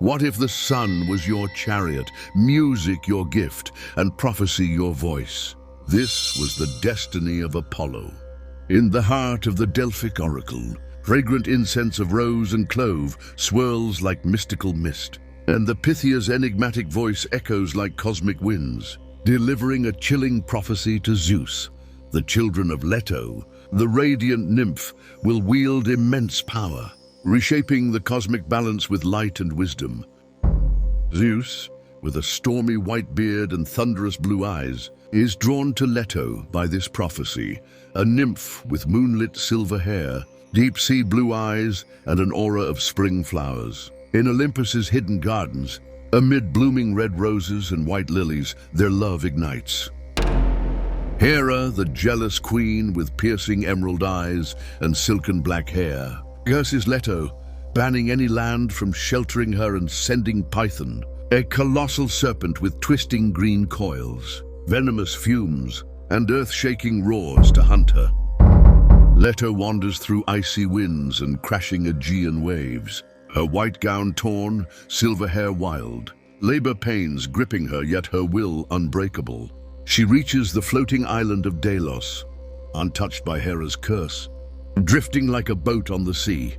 What if the sun was your chariot, music your gift, and prophecy your voice? This was the destiny of Apollo. In the heart of the Delphic oracle, fragrant incense of rose and clove swirls like mystical mist, and the Pythia's enigmatic voice echoes like cosmic winds, delivering a chilling prophecy to Zeus. The children of Leto, the radiant nymph, will wield immense power, reshaping the cosmic balance with light and wisdom. Zeus, with a stormy white beard and thunderous blue eyes, is drawn to Leto by this prophecy, a nymph with moonlit silver hair, deep-sea blue eyes, and an aura of spring flowers. In Olympus's hidden gardens, amid blooming red roses and white lilies, their love ignites. Hera, the jealous queen with piercing emerald eyes and silken black hair, curses Leto, banning any land from sheltering her and sending Python, a colossal serpent with twisting green coils, venomous fumes, and earth-shaking roars to hunt her. Leto wanders through icy winds and crashing Aegean waves, her white gown torn, silver hair wild, labor pains gripping her, yet her will unbreakable. She reaches the floating island of Delos, untouched by Hera's curse, drifting like a boat on the sea.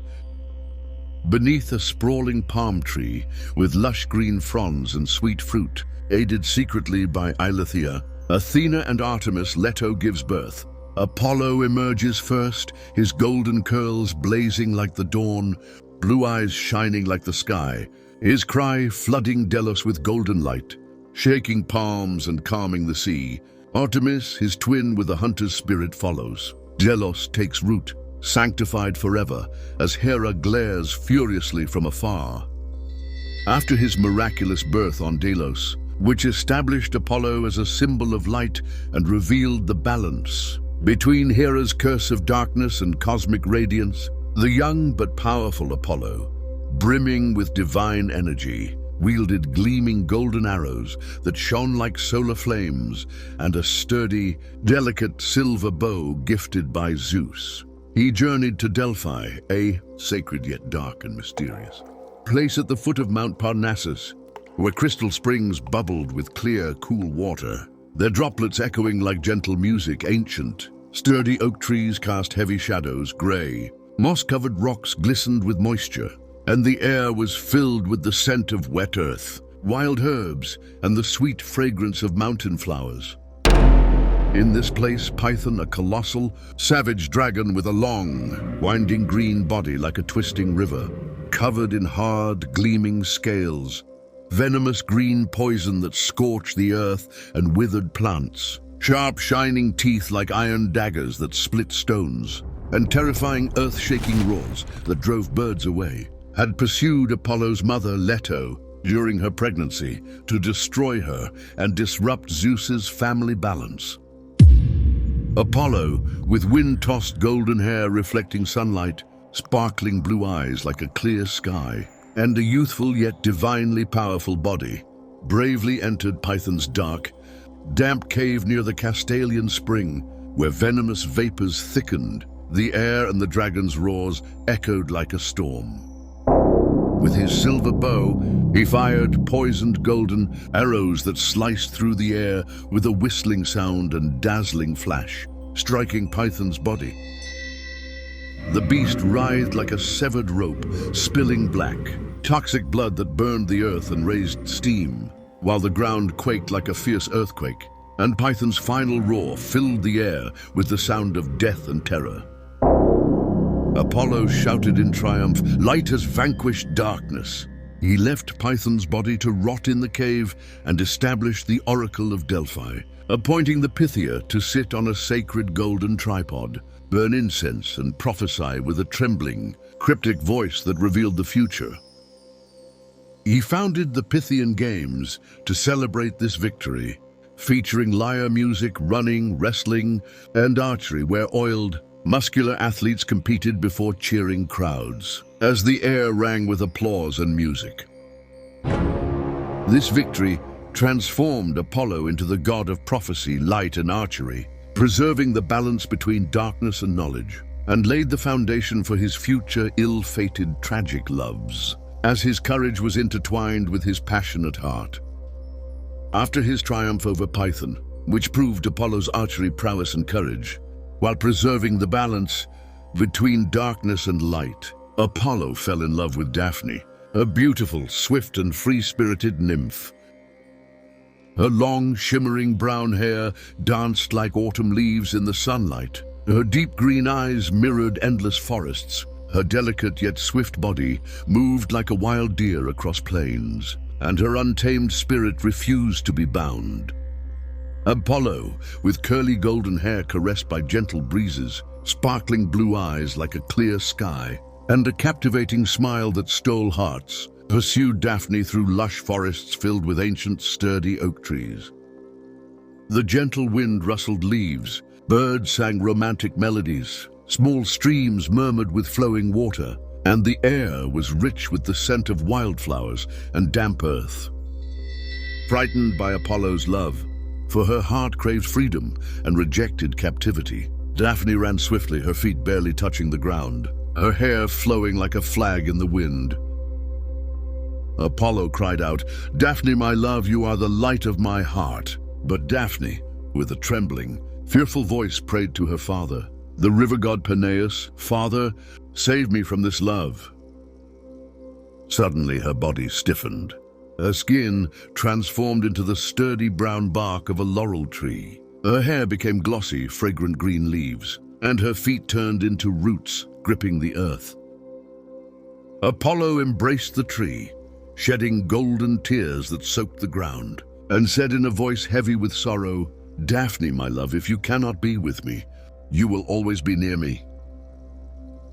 Beneath a sprawling palm tree with lush green fronds and sweet fruit, aided secretly by Eileithyia, Athena and Artemis, Leto gives birth. Apollo emerges first, his golden curls blazing like the dawn, blue eyes shining like the sky, his cry flooding Delos with golden light, shaking palms and calming the sea. Artemis, his twin with a hunter's spirit, follows. Delos takes root, sanctified forever, as Hera glares furiously from afar. After his miraculous birth on Delos, which established Apollo as a symbol of light and revealed the balance between Hera's curse of darkness and cosmic radiance, the young but powerful Apollo, brimming with divine energy, wielded gleaming golden arrows that shone like solar flames and a sturdy, delicate silver bow gifted by Zeus. He journeyed to Delphi, a sacred yet dark and mysterious place at the foot of Mount Parnassus, where crystal springs bubbled with clear, cool water, their droplets echoing like gentle music. Ancient, sturdy oak trees cast heavy shadows, gray, moss-covered rocks glistened with moisture, and the air was filled with the scent of wet earth, wild herbs, and the sweet fragrance of mountain flowers. In this place, Python, a colossal, savage dragon with a long, winding green body like a twisting river, covered in hard, gleaming scales, venomous green poison that scorched the earth and withered plants, sharp, shining teeth like iron daggers that split stones, and terrifying earth-shaking roars that drove birds away, had pursued Apollo's mother Leto during her pregnancy to destroy her and disrupt Zeus's family balance. Apollo, with wind-tossed golden hair reflecting sunlight, sparkling blue eyes like a clear sky, and a youthful yet divinely powerful body, bravely entered Python's dark, damp cave near the Castalian spring, where venomous vapors thickened. The air and the dragon's roars echoed like a storm. With his silver bow, he fired poisoned golden arrows that sliced through the air with a whistling sound and dazzling flash, striking Python's body. The beast writhed like a severed rope, spilling black, toxic blood that burned the earth and raised steam, while the ground quaked like a fierce earthquake, and Python's final roar filled the air with the sound of death and terror. Apollo shouted in triumph, "Light has vanquished darkness." He left Python's body to rot in the cave and established the Oracle of Delphi, appointing the Pythia to sit on a sacred golden tripod, burn incense, and prophesy with a trembling, cryptic voice that revealed the future. He founded the Pythian Games to celebrate this victory, featuring lyre music, running, wrestling, and archery, where oiled, muscular athletes competed before cheering crowds, as the air rang with applause and music. This victory transformed Apollo into the god of prophecy, light, and archery, preserving the balance between darkness and knowledge, and laid the foundation for his future ill-fated tragic loves. as his courage was intertwined with his passionate heart. After his triumph over Python, which proved Apollo's archery prowess and courage, while preserving the balance between darkness and light, Apollo fell in love with Daphne, a beautiful, swift, and free-spirited nymph. Her long, shimmering brown hair danced like autumn leaves in the sunlight. Her deep green eyes mirrored endless forests. Her delicate yet swift body moved like a wild deer across plains, and her untamed spirit refused to be bound. Apollo, with curly golden hair caressed by gentle breezes, sparkling blue eyes like a clear sky, and a captivating smile that stole hearts, pursued Daphne through lush forests filled with ancient, sturdy oak trees. The gentle wind rustled leaves, birds sang romantic melodies, small streams murmured with flowing water, and the air was rich with the scent of wildflowers and damp earth. Frightened by Apollo's love, for her heart craved freedom and rejected captivity, Daphne ran swiftly, her feet barely touching the ground, her hair flowing like a flag in the wind. Apollo cried out, "Daphne, my love, you are the light of my heart." But Daphne, with a trembling, fearful voice, prayed to her father, the river god Peneus, "Father, save me from this love." Suddenly her body stiffened. Her skin transformed into the sturdy brown bark of a laurel tree. Her hair became glossy, fragrant green leaves, and her feet turned into roots gripping the earth. Apollo embraced the tree, shedding golden tears that soaked the ground, and said in a voice heavy with sorrow, "Daphne, my love, if you cannot be with me, you will always be near me."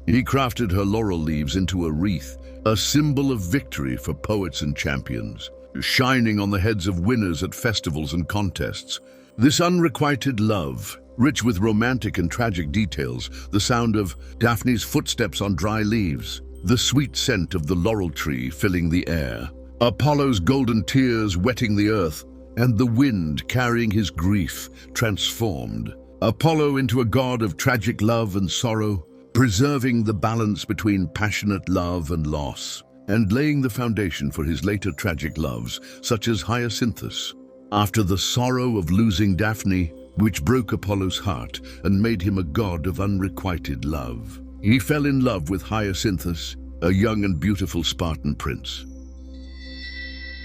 He crafted her laurel leaves into a wreath, a symbol of victory for poets and champions, shining on the heads of winners at festivals and contests. This unrequited love, rich with romantic and tragic details, the sound of Daphne's footsteps on dry leaves, the sweet scent of the laurel tree filling the air, Apollo's golden tears wetting the earth, and the wind carrying his grief, transformed Apollo into a god of tragic love and sorrow, preserving the balance between passionate love and loss, and laying the foundation for his later tragic loves, such as Hyacinthus. After the sorrow of losing Daphne, which broke Apollo's heart and made him a god of unrequited love, he fell in love with Hyacinthus, a young and beautiful Spartan prince.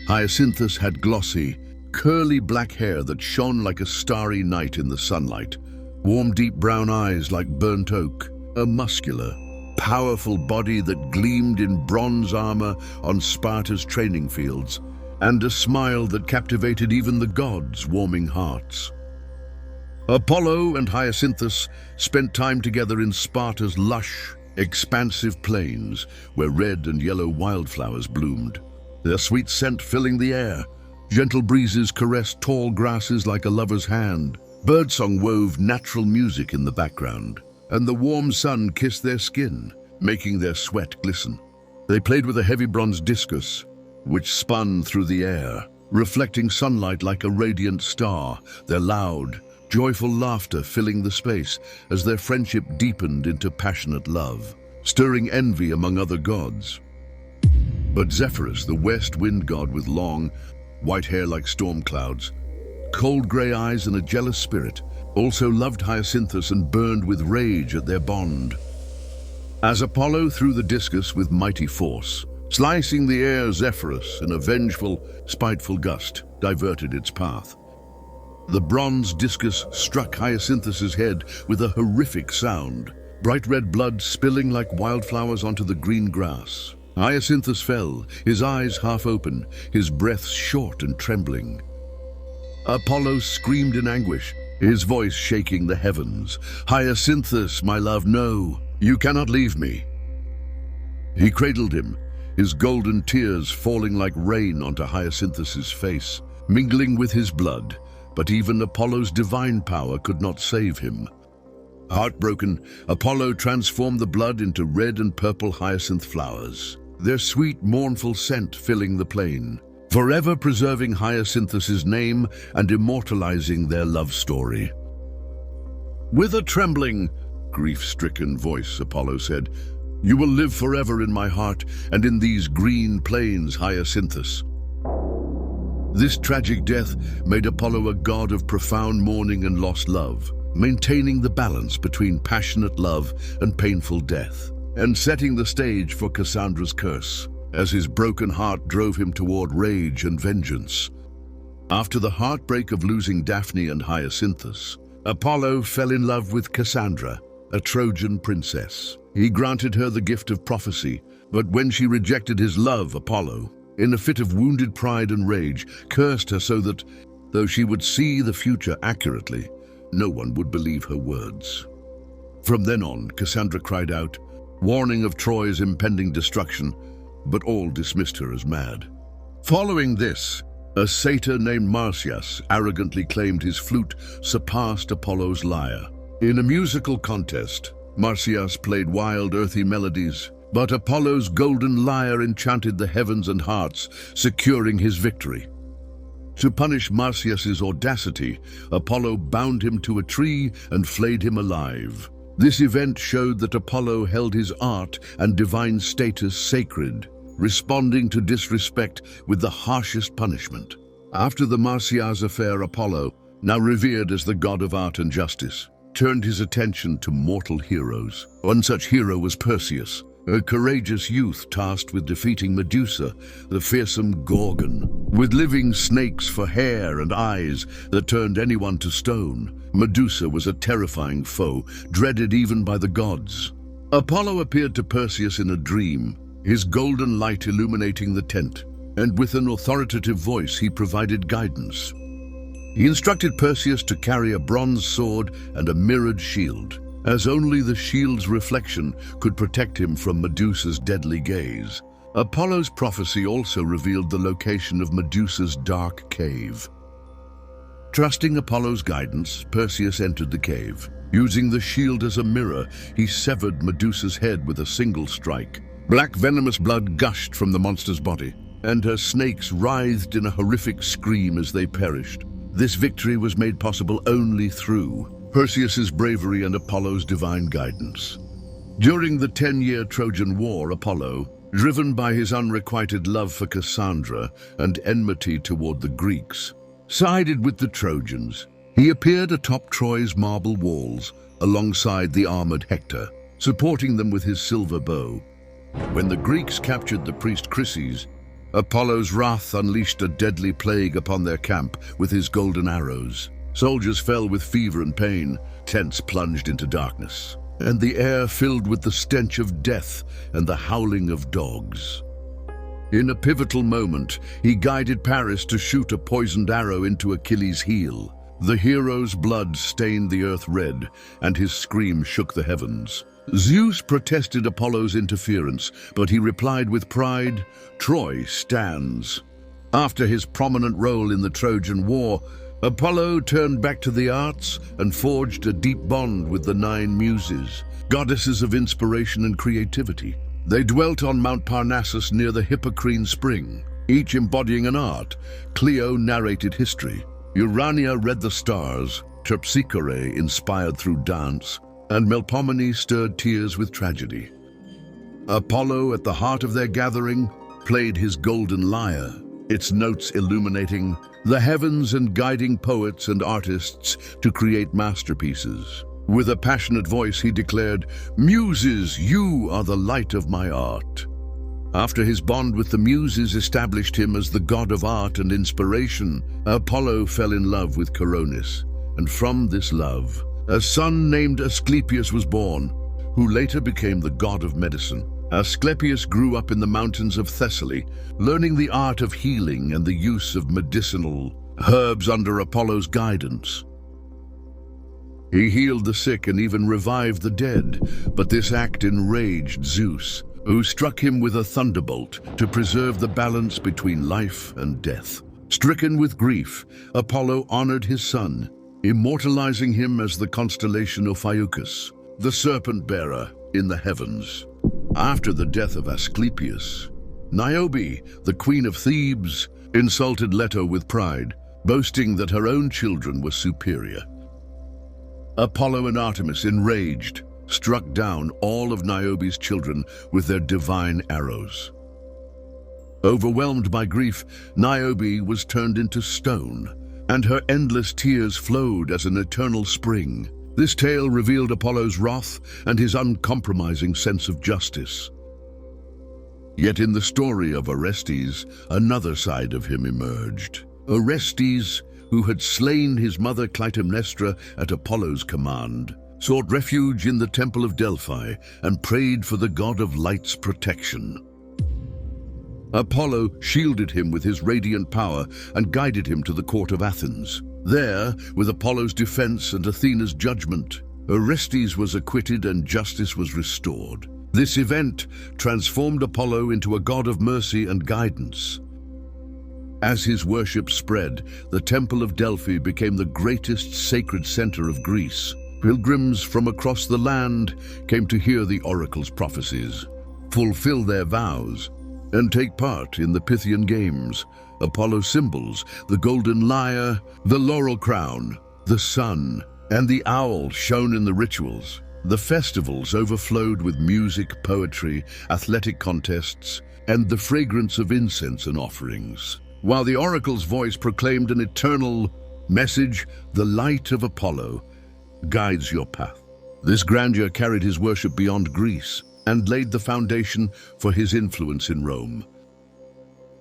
Hyacinthus had glossy, curly black hair that shone like a starry night in the sunlight, warm deep brown eyes like burnt oak, a muscular, powerful body that gleamed in bronze armor on Sparta's training fields, and a smile that captivated even the gods' warming hearts. Apollo and Hyacinthus spent time together in Sparta's lush, expansive plains, where red and yellow wildflowers bloomed, their sweet scent filling the air. Gentle breezes caressed tall grasses like a lover's hand. Birdsong wove natural music in the background, and the warm sun kissed their skin, making their sweat glisten. They played with a heavy bronze discus, which spun through the air, reflecting sunlight like a radiant star, their loud, joyful laughter filling the space as their friendship deepened into passionate love, stirring envy among other gods. But Zephyrus, the west wind god with long, white hair like storm clouds, cold grey eyes and a jealous spirit, also loved Hyacinthus and burned with rage at their bond. As Apollo threw the discus with mighty force, slicing the air, Zephyrus, in a vengeful, spiteful gust, diverted its path. The bronze discus struck Hyacinthus's head with a horrific sound, bright red blood spilling like wildflowers onto the green grass. Hyacinthus fell, his eyes half open, his breath short and trembling. Apollo screamed in anguish, his voice shaking the heavens. "Hyacinthus, my love, no, you cannot leave me." He cradled him, his golden tears falling like rain onto Hyacinthus's face, mingling with his blood, but even Apollo's divine power could not save him. Heartbroken, Apollo transformed the blood into red and purple hyacinth flowers, their sweet, mournful scent filling the plain, forever preserving Hyacinthus's name and immortalizing their love story. With a trembling, grief-stricken voice, Apollo said, You will live forever in my heart and in these green plains, Hyacinthus." This tragic death made Apollo a god of profound mourning and lost love, maintaining the balance between passionate love and painful death, and setting the stage for Cassandra's curse, as his broken heart drove him toward rage and vengeance. After the heartbreak of losing Daphne and Hyacinthus, Apollo fell in love with Cassandra, a Trojan princess. He granted her the gift of prophecy, but when she rejected his love, Apollo, in a fit of wounded pride and rage, cursed her so that, though she would see the future accurately, no one would believe her words. From then on, Cassandra cried out, warning of Troy's impending destruction, but all dismissed her as mad. Following this, a satyr named Marsyas arrogantly claimed his flute surpassed Apollo's lyre. In a musical contest, Marsyas played wild, earthy melodies, but Apollo's golden lyre enchanted the heavens and hearts, securing his victory. To punish Marsyas's audacity, Apollo bound him to a tree and flayed him alive. This event showed that Apollo held his art and divine status sacred, responding to disrespect with the harshest punishment. After the Marsyas affair, Apollo, now revered as the god of art and justice, turned his attention to mortal heroes. One such hero was Perseus, a courageous youth tasked with defeating Medusa, the fearsome Gorgon. With living snakes for hair and eyes that turned anyone to stone, Medusa was a terrifying foe, dreaded even by the gods. Apollo appeared to Perseus in a dream, his golden light illuminating the tent, and with an authoritative voice he provided guidance. He instructed Perseus to carry a bronze sword and a mirrored shield, as only the shield's reflection could protect him from Medusa's deadly gaze. Apollo's prophecy also revealed the location of Medusa's dark cave. Trusting Apollo's guidance, Perseus entered the cave. Using the shield as a mirror, he severed Medusa's head with a single strike. Black venomous blood gushed from the monster's body, and her snakes writhed in a horrific scream as they perished. This victory was made possible only through Perseus's bravery and Apollo's divine guidance. During the 10-year Trojan War, Apollo, driven by his unrequited love for Cassandra and enmity toward the Greeks, sided with the Trojans. He appeared atop Troy's marble walls alongside the armored Hector, supporting them with his silver bow. When the Greeks captured the priest Chryses, Apollo's wrath unleashed a deadly plague upon their camp with his golden arrows. Soldiers fell with fever and pain, tents plunged into darkness, and the air filled with the stench of death and the howling of dogs. In a pivotal moment, he guided Paris to shoot a poisoned arrow into Achilles' heel. The hero's blood stained the earth red, and his scream shook the heavens. Zeus protested Apollo's interference, but he replied with pride, "Troy stands." After his prominent role in the Trojan War, Apollo turned back to the arts and forged a deep bond with the 9 Muses, goddesses of inspiration and creativity. They dwelt on Mount Parnassus near the Hippocrene spring, each embodying an art. Clio narrated history, Urania read the stars, Terpsichore inspired through dance, and Melpomene stirred tears with tragedy. Apollo, at the heart of their gathering, played his golden lyre, its notes illuminating the heavens and guiding poets and artists to create masterpieces. With a passionate voice, he declared, "Muses, you are the light of my art." After his bond with the Muses established him as the god of art and inspiration, Apollo fell in love with Coronis, and from this love, a son named Asclepius was born, who later became the god of medicine. Asclepius grew up in the mountains of Thessaly, learning the art of healing and the use of medicinal herbs under Apollo's guidance. He healed the sick and even revived the dead, but this act enraged Zeus, who struck him with a thunderbolt to preserve the balance between life and death. Stricken with grief, Apollo honored his son, immortalizing him as the constellation Ophiuchus, the serpent-bearer in the heavens. After the death of Asclepius, Niobe, the queen of Thebes, insulted Leto with pride, boasting that her own children were superior. Apollo and Artemis, enraged, struck down all of Niobe's children with their divine arrows. Overwhelmed by grief, Niobe was turned into stone, and her endless tears flowed as an eternal spring. This tale revealed Apollo's wrath and his uncompromising sense of justice. Yet in the story of Orestes, another side of him emerged. Orestes, who had slain his mother Clytemnestra at Apollo's command, sought refuge in the temple of Delphi and prayed for the god of light's protection. Apollo shielded him with his radiant power and guided him to the court of Athens. There, with Apollo's defense and Athena's judgment, Orestes was acquitted and justice was restored. This event transformed Apollo into a god of mercy and guidance. As his worship spread, the Temple of Delphi became the greatest sacred center of Greece. Pilgrims from across the land came to hear the oracle's prophecies, fulfill their vows, and take part in the Pythian games. Apollo's symbols, the golden lyre, the laurel crown, the sun, and the owl shone in the rituals. The festivals overflowed with music, poetry, athletic contests, and the fragrance of incense and offerings. While the oracle's voice proclaimed an eternal message, the light of Apollo guides your path. This grandeur carried his worship beyond Greece and laid the foundation for his influence in Rome.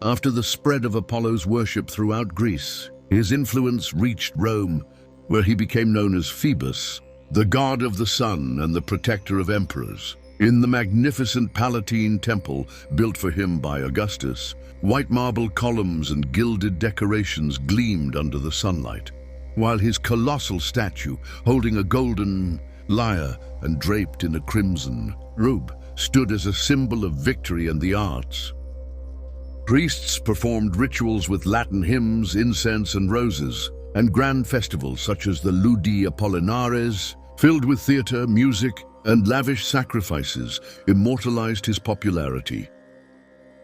After the spread of Apollo's worship throughout Greece, his influence reached Rome, where he became known as Phoebus, the god of the sun and the protector of emperors. In the magnificent Palatine temple built for him by Augustus, white marble columns and gilded decorations gleamed under the sunlight, while his colossal statue, holding a golden lyre and draped in a crimson robe, stood as a symbol of victory and the arts. Priests performed rituals with Latin hymns, incense, and roses, and grand festivals such as the Ludi Apollinares, filled with theater, music, and lavish sacrifices, immortalized his popularity.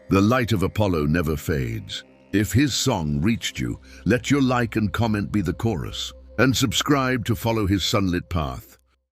The light of Apollo never fades. If his song reached you, let your like and comment be the chorus, and subscribe to follow his sunlit path.